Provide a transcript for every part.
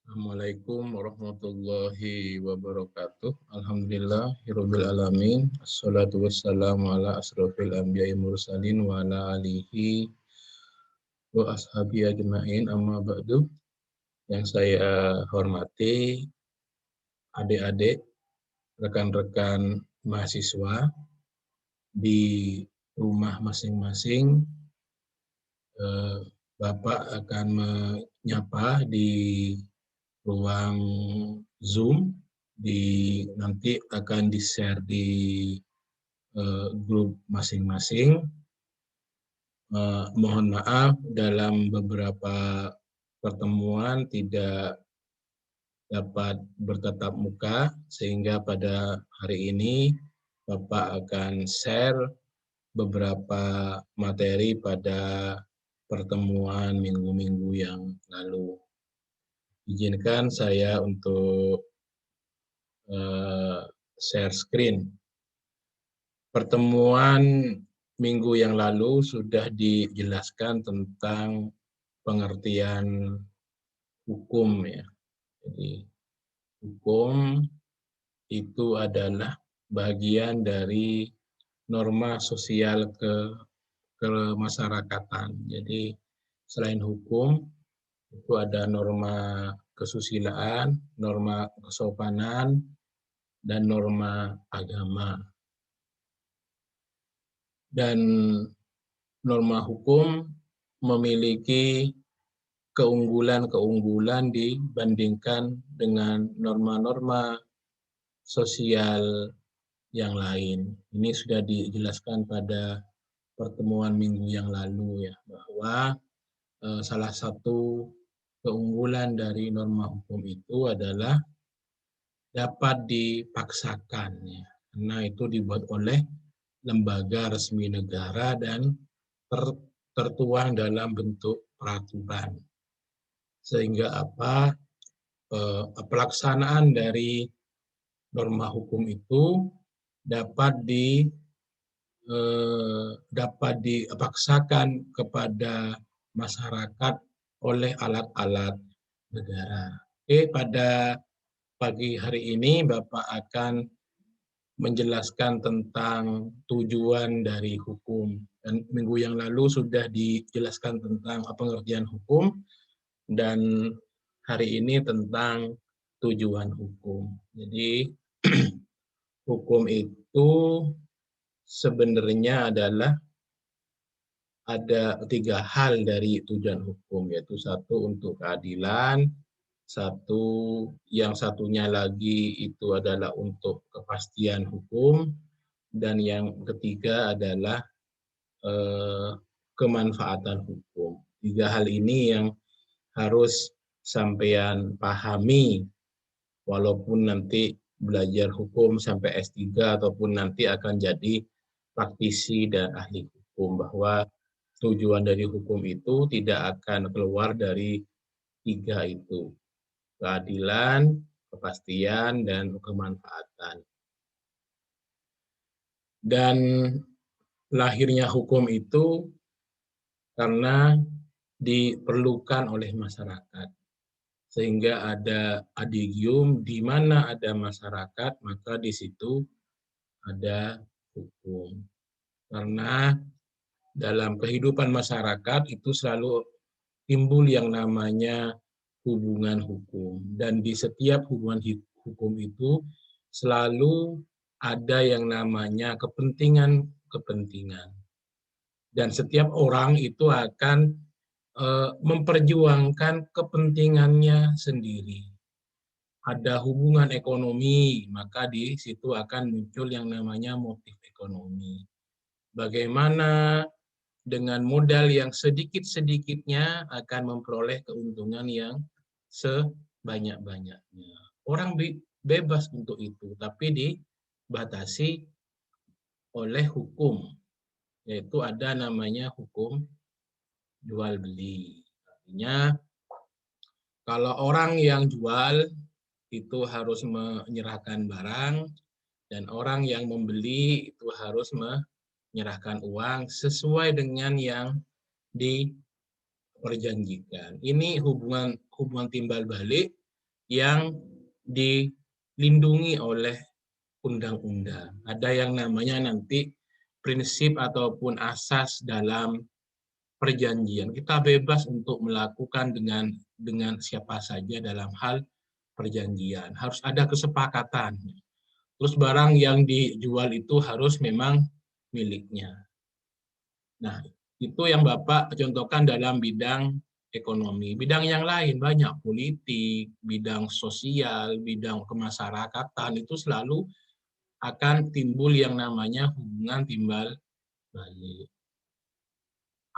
Assalamualaikum warahmatullahi wabarakatuh. Alhamdulillahirabbil alamin. Assalatu wassalamu ala asrofil anbiya'i mursalin wa ala alihi wa ashabi ajma'in amma ba'du. Yang saya hormati adik-adik, rekan-rekan mahasiswa di rumah masing-masing. Bapak akan menyapa di ruang Zoom, nanti akan di-share di grup masing-masing. Mohon maaf dalam beberapa pertemuan tidak dapat bertatap muka, sehingga pada hari ini Bapak akan share beberapa materi pada pertemuan minggu-minggu yang lalu. Izinkan saya untuk share screen. Pertemuan minggu yang lalu sudah dijelaskan tentang pengertian hukum ya. Jadi hukum itu adalah bagian dari norma sosial kemasyarakatan. Jadi selain hukum itu ada norma kesusilaan, norma kesopanan, dan norma agama. Dan norma hukum memiliki keunggulan-keunggulan dibandingkan dengan norma-norma sosial yang lain. Ini sudah dijelaskan pada pertemuan minggu yang lalu ya, bahwa salah satu keunggulan dari norma hukum itu adalah dapat dipaksakan ya, karena itu dibuat oleh lembaga resmi negara dan tertuang dalam bentuk peraturan. Sehingga pelaksanaan dari norma hukum itu dapat dipaksakan kepada masyarakat oleh alat-alat negara. Oke, pada pagi hari ini Bapak akan menjelaskan tentang tujuan dari hukum. Dan minggu yang lalu sudah dijelaskan tentang pengertian hukum, dan hari ini tentang tujuan hukum. Jadi hukum itu sebenarnya adalah ada 3 hal dari tujuan hukum, yaitu 1 untuk keadilan, yang satunya lagi itu adalah untuk kepastian hukum, dan yang ketiga adalah kemanfaatan hukum. 3 hal ini yang harus sampean pahami, walaupun nanti belajar hukum sampai S3 ataupun nanti akan jadi praktisi dan ahli hukum, bahwa tujuan dari hukum itu tidak akan keluar dari 3 itu: keadilan, kepastian, dan kemanfaatan. Dan lahirnya hukum itu karena diperlukan oleh masyarakat. Sehingga ada adigium, di mana ada masyarakat, maka di situ ada hukum. Karena dalam kehidupan masyarakat itu selalu timbul yang namanya hubungan hukum. Dan di setiap hubungan hukum itu selalu ada yang namanya kepentingan-kepentingan. Dan setiap orang itu akan memperjuangkan kepentingannya sendiri. Ada hubungan ekonomi, maka di situ akan muncul yang namanya motif ekonomi. Bagaimana dengan modal yang sedikit-sedikitnya akan memperoleh keuntungan yang sebanyak-banyaknya. Orang bebas untuk itu, tapi dibatasi oleh hukum, yaitu ada namanya hukum jual beli. Artinya kalau orang yang jual itu harus menyerahkan barang, dan orang yang membeli itu harus menyerahkan uang sesuai dengan yang diperjanjikan. Ini hubungan timbal balik yang dilindungi oleh undang-undang. Ada yang namanya nanti prinsip ataupun asas dalam perjanjian. Kita bebas untuk melakukan dengan siapa saja dalam hal perjanjian. Harus ada kesepakatan. Terus barang yang dijual itu harus memang miliknya. Nah, itu yang Bapak contohkan dalam bidang ekonomi. Bidang yang lain banyak, politik, bidang sosial, bidang kemasyarakatan, itu selalu akan timbul yang namanya hubungan timbal balik.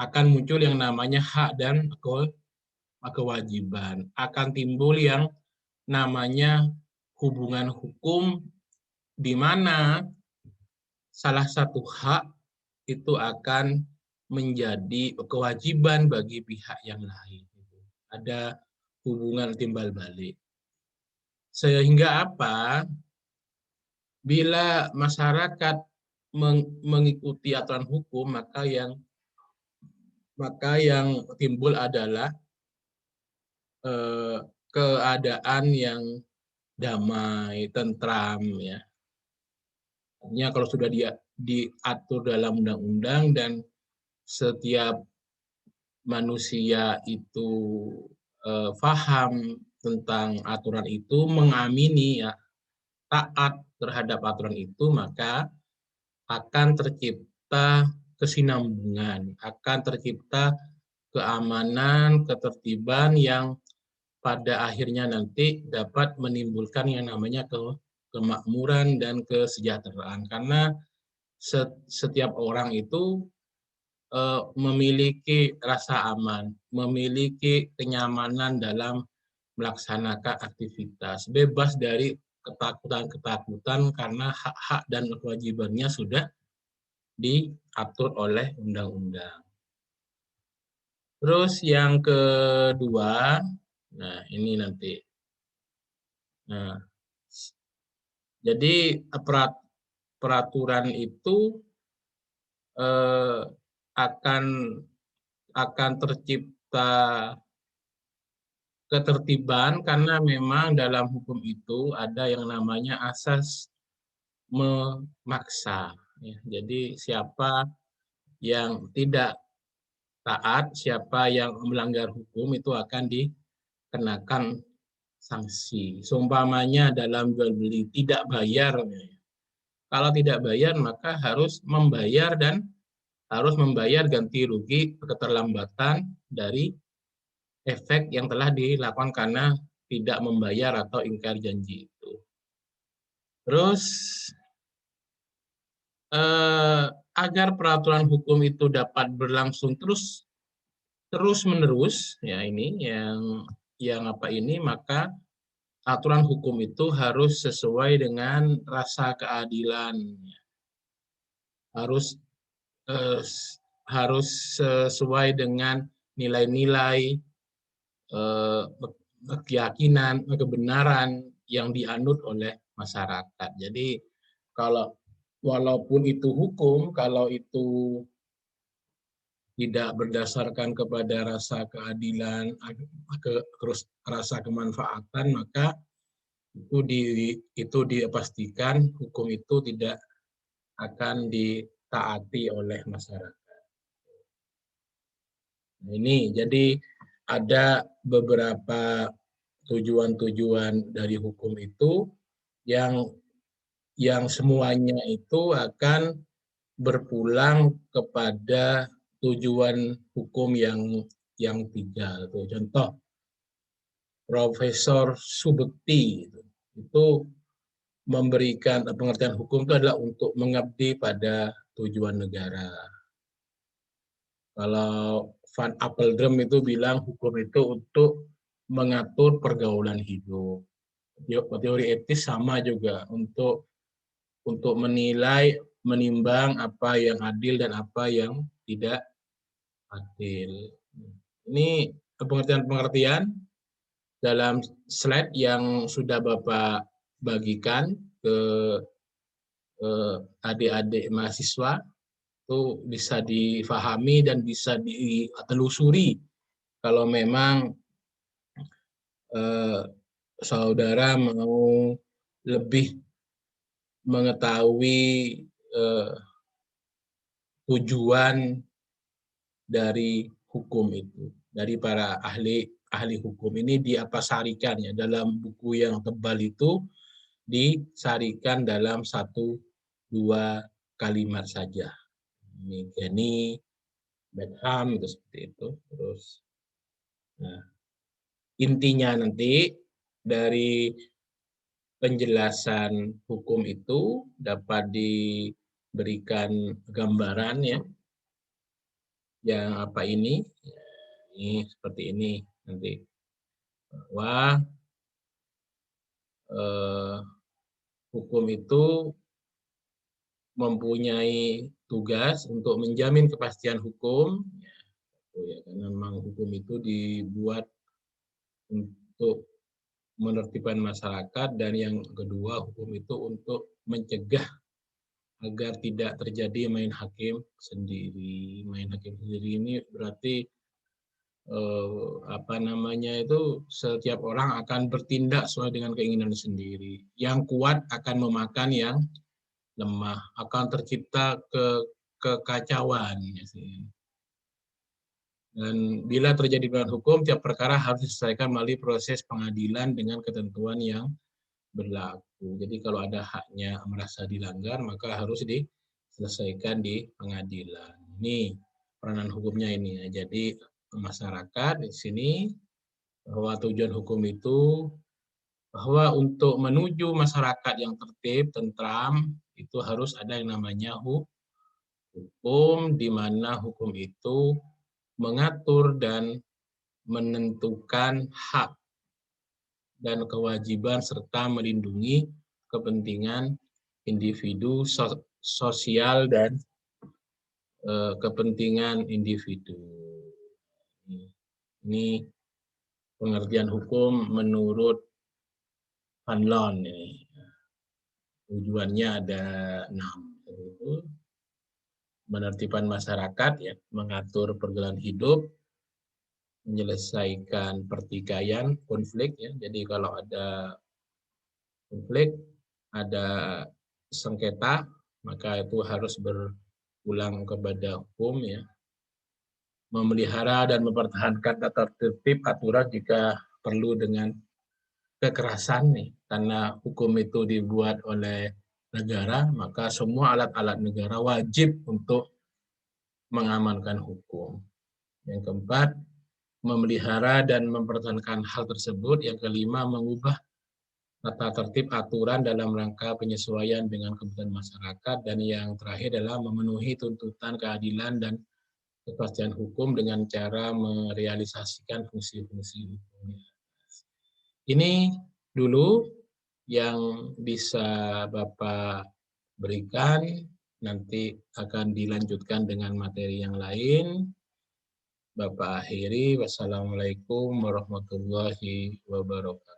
Akan muncul yang namanya hak dan kewajiban. Akan timbul yang namanya hubungan hukum di mana salah satu hak itu akan menjadi kewajiban bagi pihak yang lain. Ada hubungan timbal balik. Sehingga apa? Bila masyarakat mengikuti aturan hukum, maka yang timbul adalah keadaan yang damai, tentram, ya. Artinya kalau sudah diatur dalam undang-undang dan setiap manusia itu paham tentang aturan itu, mengamini, ya, taat terhadap aturan itu, maka akan tercipta kesinambungan, akan tercipta keamanan, ketertiban yang pada akhirnya nanti dapat menimbulkan yang namanya kemakmuran dan kesejahteraan. Karena setiap orang itu memiliki rasa aman, memiliki kenyamanan dalam melaksanakan aktivitas, bebas dari ketakutan-ketakutan karena hak-hak dan kewajibannya sudah diatur oleh undang-undang. Terus yang kedua, nah ini nanti. Nah, jadi peraturan itu akan tercipta ketertiban karena memang dalam hukum itu ada yang namanya asas memaksa. Ya, jadi siapa yang tidak taat, siapa yang melanggar hukum itu akan dikenakan sanksi. Seumpamanya dalam jual beli tidak bayar. Kalau tidak bayar maka harus membayar dan harus membayar ganti rugi keterlambatan dari efek yang telah dilakukan karena tidak membayar atau ingkar janji itu. Terus agar peraturan hukum itu dapat berlangsung terus menerus, ya ini maka aturan hukum itu harus sesuai dengan rasa keadilan, harus sesuai dengan nilai-nilai keyakinan, kebenaran yang dianut oleh masyarakat. Jadi walaupun itu hukum, kalau itu tidak berdasarkan kepada rasa keadilan, rasa kemanfaatan, maka itu dipastikan hukum itu tidak akan ditaati oleh masyarakat. Ini jadi ada beberapa tujuan-tujuan dari hukum itu yang semuanya itu akan berpulang kepada tujuan hukum yang tiga. Contoh, Profesor Subekti itu memberikan pengertian hukum itu adalah untuk mengabdi pada tujuan negara. Kalau Van Apeldoorn itu bilang hukum itu untuk mengatur pergaulan hidup. Teori etis sama juga untuk menilai, menimbang apa yang adil dan apa yang tidak adil. Ini pengertian-pengertian dalam slide yang sudah Bapak bagikan ke adik-adik mahasiswa, itu bisa difahami dan bisa ditelusuri kalau memang saudara mau lebih mengetahui tujuan dari hukum itu, dari para ahli hukum ini diapasarikan ya dalam buku yang tebal itu, disarikan dalam 1-2 kalimat saja. Ini Kenny, Bentham itu seperti itu. Terus, nah, intinya nanti dari penjelasan hukum itu dapat diberikan gambaran ya, yang apa ini seperti ini nanti, bahwa hukum itu mempunyai tugas untuk menjamin kepastian hukum, ya, karena memang hukum itu dibuat untuk menertibkan masyarakat, dan yang kedua hukum itu untuk mencegah agar tidak terjadi main hakim sendiri. Main hakim sendiri ini berarti setiap orang akan bertindak sesuai dengan keinginan sendiri. Yang kuat akan memakan yang lemah, akan tercipta kekacauan. Dan bila terjadi pelanggaran hukum, tiap perkara harus diselesaikan melalui proses pengadilan dengan ketentuan yang berlaku. Jadi kalau ada haknya merasa dilanggar, maka harus diselesaikan di pengadilan. Ini peranan hukumnya ini. Jadi masyarakat di sini, bahwa tujuan hukum itu bahwa untuk menuju masyarakat yang tertib, tentram, itu harus ada yang namanya hukum, di mana hukum itu mengatur dan menentukan hak dan kewajiban serta melindungi kepentingan individu, sosial, dan kepentingan individu. Ini pengertian hukum menurut Van Loon. Tujuannya ada 6. Menertibkan masyarakat, ya, mengatur pergaulan hidup, menyelesaikan pertikaian, konflik, ya. Jadi kalau ada konflik, ada sengketa, maka itu harus berulang kepada hukum, ya. Memelihara dan mempertahankan tata tertib aturan jika perlu dengan kekerasan, nih, karena hukum itu dibuat oleh negara, maka semua alat-alat negara wajib untuk mengamankan hukum. Yang keempat, memelihara dan mempertahankan hal tersebut. Yang kelima, mengubah tata tertib aturan dalam rangka penyesuaian dengan kebutuhan masyarakat. Dan yang terakhir adalah memenuhi tuntutan keadilan dan kepastian hukum dengan cara merealisasikan fungsi-fungsi hukum. Ini dulu yang bisa Bapak berikan, nanti akan dilanjutkan dengan materi yang lain. Bapak akhiri, wassalamualaikum warahmatullahi wabarakatuh.